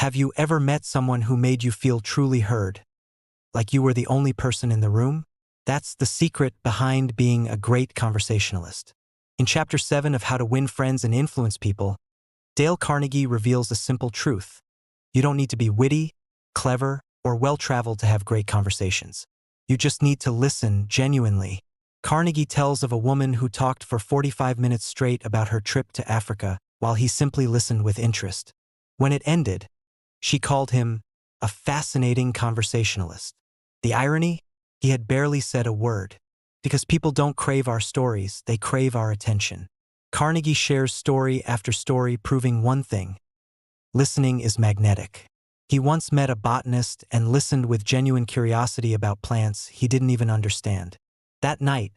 Have you ever met someone who made you feel truly heard? Like you were the only person in the room? That's the secret behind being a great conversationalist. In Chapter 7 of How to Win Friends and Influence People, Dale Carnegie reveals a simple truth. You don't need to be witty, clever, or well-traveled to have great conversations. You just need to listen genuinely. Carnegie tells of a woman who talked for 45 minutes straight about her trip to Africa while he simply listened with interest. When it ended, she called him a fascinating conversationalist. The irony? He had barely said a word. Because people don't crave our stories, they crave our attention. Carnegie shares story after story proving one thing: listening is magnetic. He once met a botanist and listened with genuine curiosity about plants he didn't even understand. That night,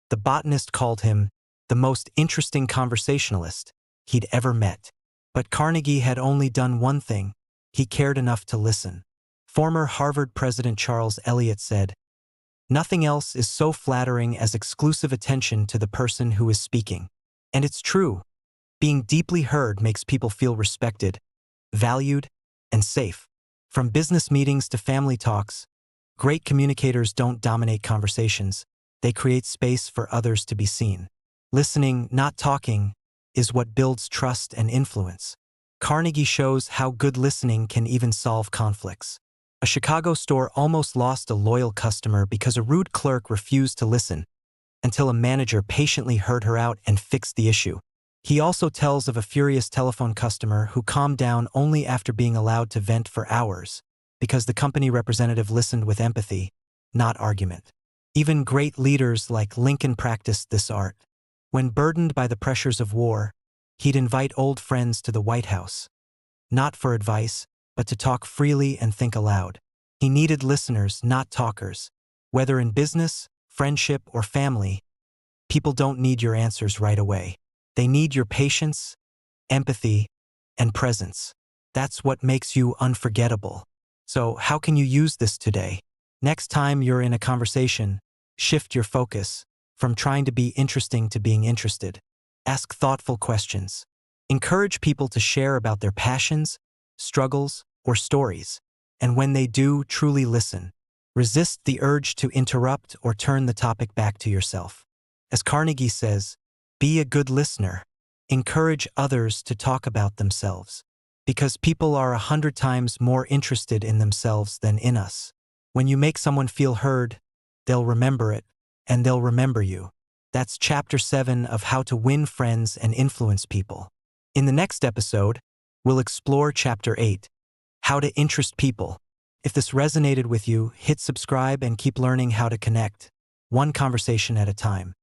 the botanist called him the most interesting conversationalist he'd ever met. But Carnegie had only done one thing: he cared enough to listen. Former Harvard President Charles Eliot said, "Nothing else is so flattering as exclusive attention to the person who is speaking." And it's true. Being deeply heard makes people feel respected, valued, and safe. From business meetings to family talks, great communicators don't dominate conversations. They create space for others to be seen. Listening, not talking, is what builds trust and influence. Carnegie shows how good listening can even solve conflicts. A Chicago store almost lost a loyal customer because a rude clerk refused to listen, until a manager patiently heard her out and fixed the issue. He also tells of a furious telephone customer who calmed down only after being allowed to vent for hours, because the company representative listened with empathy, not argument. Even great leaders like Lincoln practiced this art. When burdened by the pressures of war, he'd invite old friends to the White House, not for advice, but to talk freely and think aloud. He needed listeners, not talkers. Whether in business, friendship, or family, people don't need your answers right away. They need your patience, empathy, and presence. That's what makes you unforgettable. So how can you use this today? Next time you're in a conversation, shift your focus from trying to be interesting to being interested. Ask thoughtful questions. Encourage people to share about their passions, struggles, or stories. And when they do, truly listen. Resist the urge to interrupt or turn the topic back to yourself. As Carnegie says, be a good listener. Encourage others to talk about themselves. Because people are 100 times more interested in themselves than in us. When you make someone feel heard, they'll remember it, and they'll remember you. That's Chapter 7 of How to Win Friends and Influence People. In the next episode, we'll explore Chapter 8, How to Interest People. If this resonated with you, hit subscribe and keep learning how to connect, one conversation at a time.